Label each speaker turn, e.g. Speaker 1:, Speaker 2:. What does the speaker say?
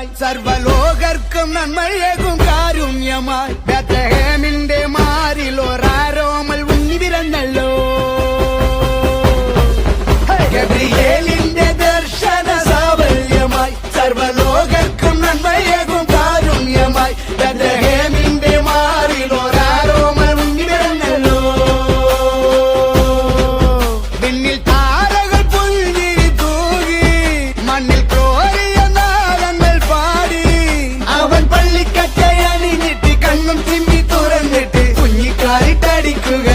Speaker 1: ായി സർവലോകർക്കും നന്മയേകും കാരുണ്യമായി ബേത്ലഹേമിന്റെ മാറിൽ ഒരാരോമൽ ഉണ്ണി പിറന്നല്ലോ. ഗബ്രിയേലിന്റെ ദർശന സാഫല്യമായി സർവലോകർക്കും നന്മയേകും കാരുണ്യമായി ബേത്ലഹേമിന്റെ മാറിൽ ഒരാരോമൽ ഉണ്ണി പിറന്നല്ലോ. വിണ്ണിൽ താരകൾ പുഞ്ചിരി തൂകി മണ്ണിൽ കണ്ണും ചിമ്മി തുറന്നിട്ട് കുഞ്ഞിക്കാരിട്ടടിക്കുക